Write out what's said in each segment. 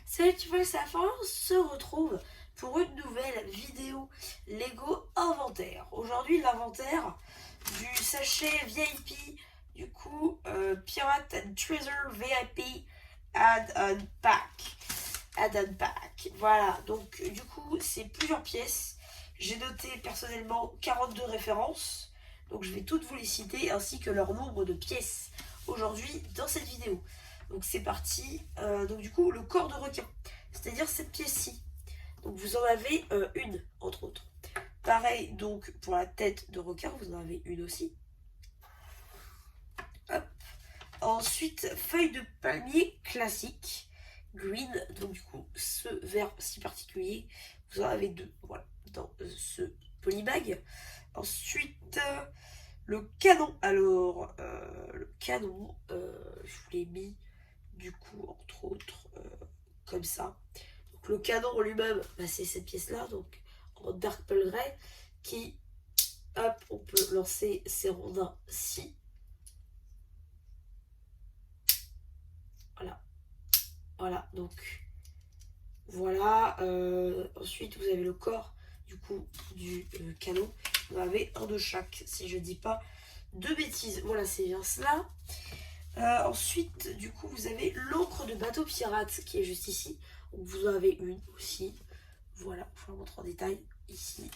Salut tout le monde, c'est la fin, on se retrouve pour une nouvelle vidéo Lego inventaire. Aujourd'hui l'inventaire du sachet VIP, du coup Pirate and Treasure VIP Add-on Pack. Add-on Pack. Voilà, donc du coup c'est plusieurs pièces. J'ai noté personnellement 42 références. Donc je vais toutes vous les citer ainsi que leur nombre de pièces aujourd'hui dans cette vidéo. Donc c'est parti. Donc du coup le corps de requin, c'est-à-dire cette pièce-ci. Donc vous en avez une entre autres. Pareil donc pour la tête de requin, vous en avez une aussi. Hop. Ensuite feuille de palmier classique green. Donc du coup ce vert si particulier, vous en avez deux. Voilà dans ce polybag. Ensuite le canon. Alors le canon, je vous l'ai mis du coup entre autres comme ça. Donc le canon en lui-même, bah, c'est cette pièce là, donc en dark pearl grey, qui, hop, on peut lancer ses rondins ci. Voilà, voilà, donc voilà. Ensuite vous avez le corps du coup du canon. Vous avez un de chaque, si je dis pas de bêtises. Voilà, c'est bien cela. Ensuite, du coup, vous avez l'encre de bateau pirate qui est juste ici. Donc, vous en avez une aussi. Voilà, je vous la montre en détail ici.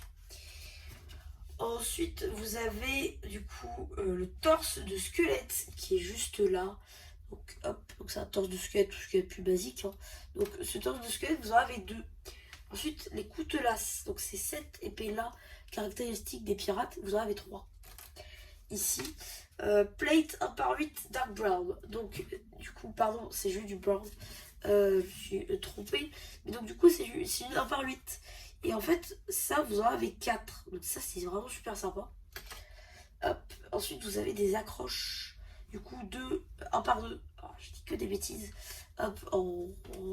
Ensuite, vous avez du coup le torse de squelette qui est juste là. Donc, hop, donc c'est un torse de squelette, tout ce qui est plus basique. Hein. Donc, ce torse de squelette, vous en avez deux. Ensuite, les coutelasses. Donc, c'est cette épée-là, caractéristique des pirates. Vous en avez trois. Ici, plate 1 par 8 dark brown. Donc, du coup, pardon, c'est juste du brown. Je suis trompée. Mais donc, du coup, c'est une 1 par 8. Et en fait, ça, vous en avez 4. Donc, ça, c'est vraiment super sympa. Hop. Ensuite, vous avez des accroches. Du coup, 1 par 2. Oh, je dis que des bêtises. Hop, en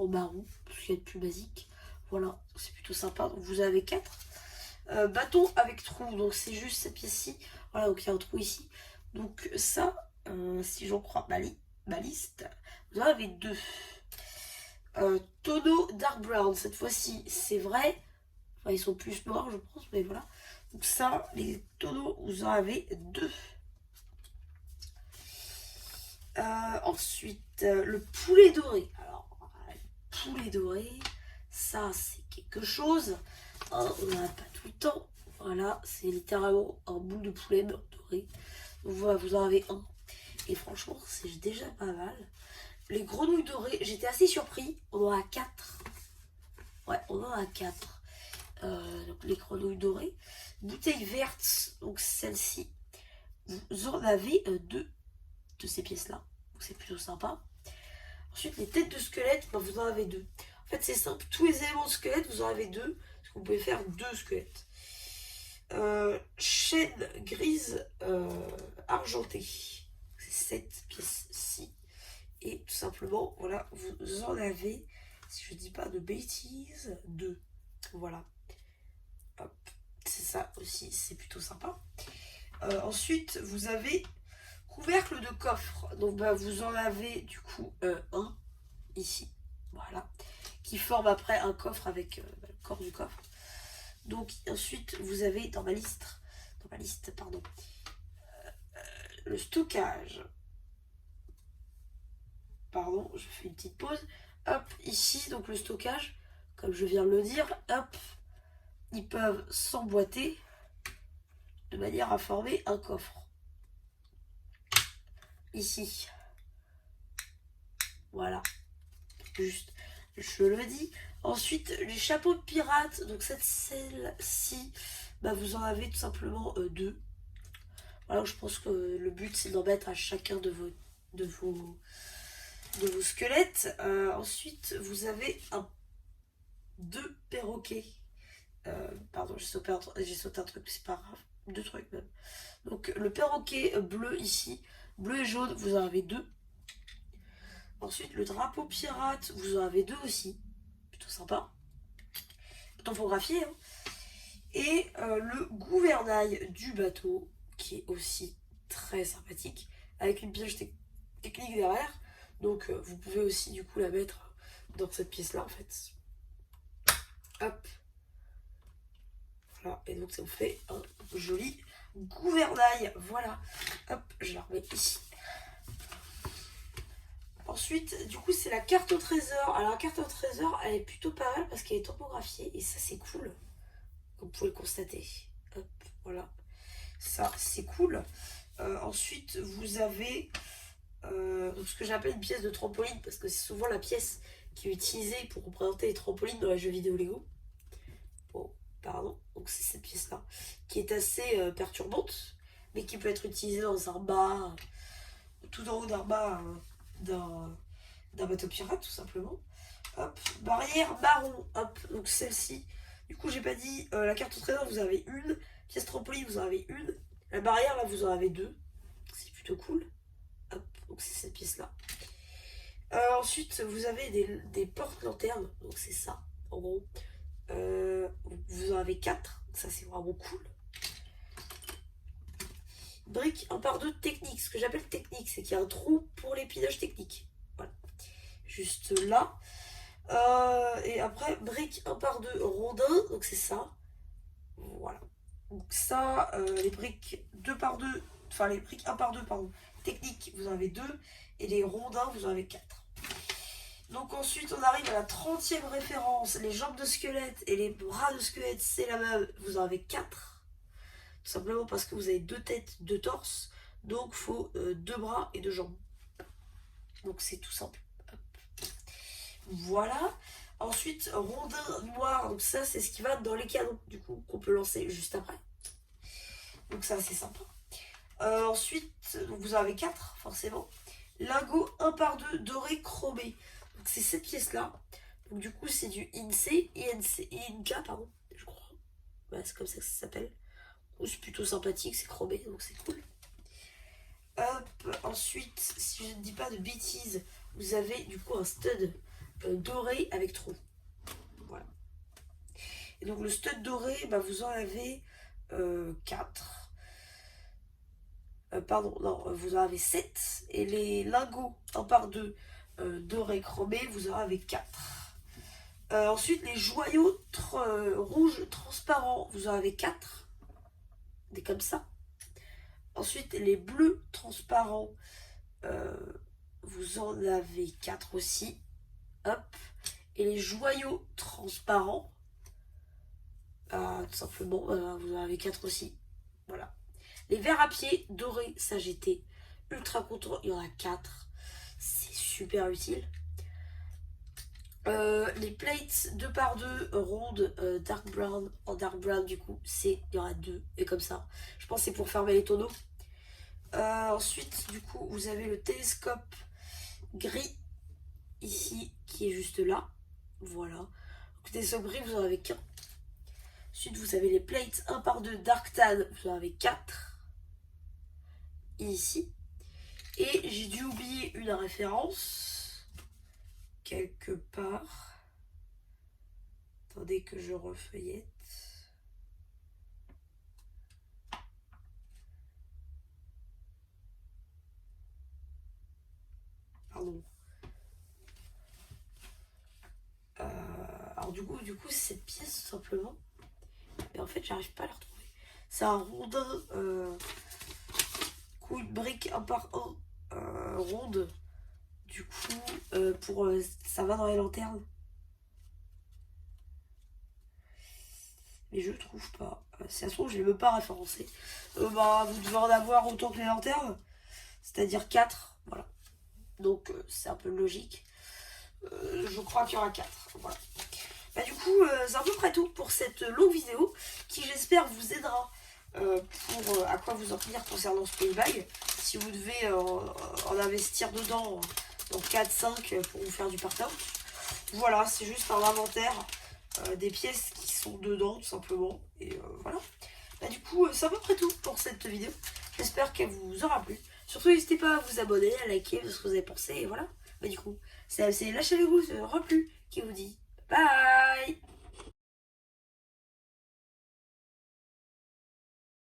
marron. Parce qu'il y a de plus basique. Voilà, c'est plutôt sympa. Donc, vous avez 4. Bâton avec trou. Donc, c'est juste cette pièce-ci. Voilà, donc il y a un trou ici. Donc, ça, si j'en crois ma liste, vous en avez 2. Tonneau dark brown, cette fois-ci, c'est vrai. Enfin, ils sont plus noirs, je pense, mais voilà. Donc ça, les tonneaux, vous en avez 2. Ensuite, le poulet doré. Alors, le poulet doré, ça, c'est quelque chose. Hein, on n'en a pas tout le temps. Voilà, c'est littéralement un boule de poulet doré. Donc voilà, vous en avez un. Et franchement, c'est déjà pas mal. Les grenouilles dorées, j'étais assez surpris. On en a 4. Ouais, on en a 4. Donc les grenouilles dorées. Bouteille verte, donc celle-ci. Vous en avez 2 de ces pièces-là. Donc c'est plutôt sympa. Ensuite, les têtes de squelette, ben, vous en avez 2. En fait, c'est simple. Tous les éléments de squelette, vous en avez 2. Parce que vous pouvez faire 2 squelettes. Chaîne grise argentée. C'est cette pièce-ci. Et tout simplement, voilà, vous en avez, si je dis pas de bêtises, 2. Voilà. Hop. C'est ça aussi, c'est plutôt sympa. Ensuite, vous avez couvercle de coffre. Donc, bah, vous en avez du coup un ici. Voilà. Qui forme après un coffre avec le corps du coffre. Donc, ensuite, vous avez dans ma liste, pardon, le stockage. Pardon, je fais une petite pause. Hop, ici, donc le stockage, comme je viens de le dire, hop, ils peuvent s'emboîter de manière à former un coffre. Ici. Voilà. Juste, je le dis. Ensuite, les chapeaux de pirates, donc celle-ci, bah, vous en avez tout simplement 2. Voilà, je pense que le but, c'est d'en mettre à chacun de vos squelettes. Ensuite, vous avez 2 perroquets. Pardon, j'ai sauté un truc, c'est pas grave. 2 trucs même. Donc le perroquet bleu ici, bleu et jaune, vous en avez 2. Ensuite, le drapeau pirate, vous en avez 2 aussi. Plutôt sympa. Tempographié. Hein. Et le gouvernail du bateau, qui est aussi très sympathique, avec une piège technique derrière. Donc vous pouvez aussi du coup la mettre dans cette pièce-là, en fait. Hop. Voilà, et donc ça vous fait un joli gouvernail. Voilà. Hop, je la remets ici. Ensuite, du coup, c'est la carte au trésor. Alors, la carte au trésor, elle est plutôt pas mal parce qu'elle est topographiée. Et ça, c'est cool. Comme vous pouvez le constater. Hop, voilà. Ça, c'est cool. Ensuite, vous avez ce que j'appelle une pièce de trampoline. Parce que c'est souvent la pièce qui est utilisée pour représenter les trampolines dans les jeux vidéo Lego. Bon, pardon. Donc, c'est cette pièce-là. Qui est assez perturbante. Mais qui peut être utilisée dans un bar. Tout en haut d'un bar. D'un bateau pirate tout simplement. Hop, barrière marron, hop, donc celle-ci. Du coup j'ai pas dit, la carte au trésor vous avez une, pièce trampoline vous en avez une, la barrière là vous en avez deux, c'est plutôt cool. Hop, donc c'est cette pièce là. Ensuite vous avez des portes-lanternes, donc c'est ça, en gros. Vous en avez 4, ça c'est vraiment cool. Brique 1 par 2 technique. Ce que j'appelle technique, c'est qu'il y a un trou pour l'épinage technique. Voilà. Juste là. Et après, brique 1 par 2 rondin. Donc c'est ça. Voilà. Donc ça, les briques 2 par 2, enfin les briques 1 par 2, pardon, technique, vous en avez 2. Et les rondins, vous en avez 4. Donc ensuite, on arrive à la 30e référence. Les jambes de squelette et les bras de squelette, c'est la même. Vous en avez 4. Tout simplement parce que vous avez 2 têtes, 2 torses. Donc, il faut 2 bras et 2 jambes. Donc, c'est tout simple. Hop. Voilà. Ensuite, rondin noir. Donc, ça, c'est ce qui va dans les canons. Du coup, qu'on peut lancer juste après. Donc, ça, c'est sympa. Ensuite, vous en avez 4, forcément. Lingot 1 par 2 doré chromé. Donc, c'est cette pièce-là. Donc, du coup, c'est du INC, INK, pardon, je crois. Ouais, c'est comme ça que ça s'appelle. C'est plutôt sympathique, c'est chromé, donc c'est cool. Hop, ensuite, si je ne dis pas de bêtises, vous avez du coup un stud doré avec trou. Voilà. Et donc le stud doré, bah, vous en avez 4. Pardon, non, vous en avez 7. Et les lingots 1 par 2 doré chromé, vous en avez 4. Ensuite, les joyaux rouges transparents, vous en avez 4. Des comme ça. Ensuite, les bleus transparents, vous en avez 4 aussi. Hop. Et les joyaux transparents, tout simplement, vous en avez 4 aussi. Voilà. Les verres à pied dorés sagetés, ultra contour, il y en a 4. C'est super utile. Les plates 2 par 2 rondes dark brown, en dark brown du coup, il y en a 2 et comme ça. Je pense que c'est pour fermer les tonneaux. Ensuite du coup vous avez le télescope gris ici qui est juste là. Voilà. Donc, le télescope gris vous en avez qu'un. Ensuite vous avez les plates 1 par 2 dark tan, vous en avez 4. Ici. Et j'ai dû oublier une référence. Quelque part. Attendez que je refeuillette. Pardon. Alors du coup cette pièce tout simplement. Mais en fait j'arrive pas à la retrouver. C'est un rondin coup une brique 1 par 1 ronde. Du coup, ça va dans les lanternes. Mais je trouve pas. Si ça se trouve, je ne l'ai même pas référencé. Bah, vous devez en avoir autant que les lanternes. C'est-à-dire 4. Voilà. Donc, c'est un peu logique. Je crois qu'il y aura 4. Voilà. Bah, du coup, c'est à peu près tout pour cette longue vidéo qui, j'espère, vous aidera pour à quoi vous en tenir concernant ce Polybag. Si vous devez en investir dedans donc 4-5 pour vous faire du partage. Voilà, c'est juste un inventaire des pièces qui sont dedans tout simplement. Et voilà. Bah, du coup, c'est à peu près tout pour cette vidéo. J'espère qu'elle vous aura plu. Surtout, n'hésitez pas à vous abonner, à liker ce que vous avez pensé. Et voilà. Bah, du coup, c'est la chaîne de vous, Replu qui vous dit bye.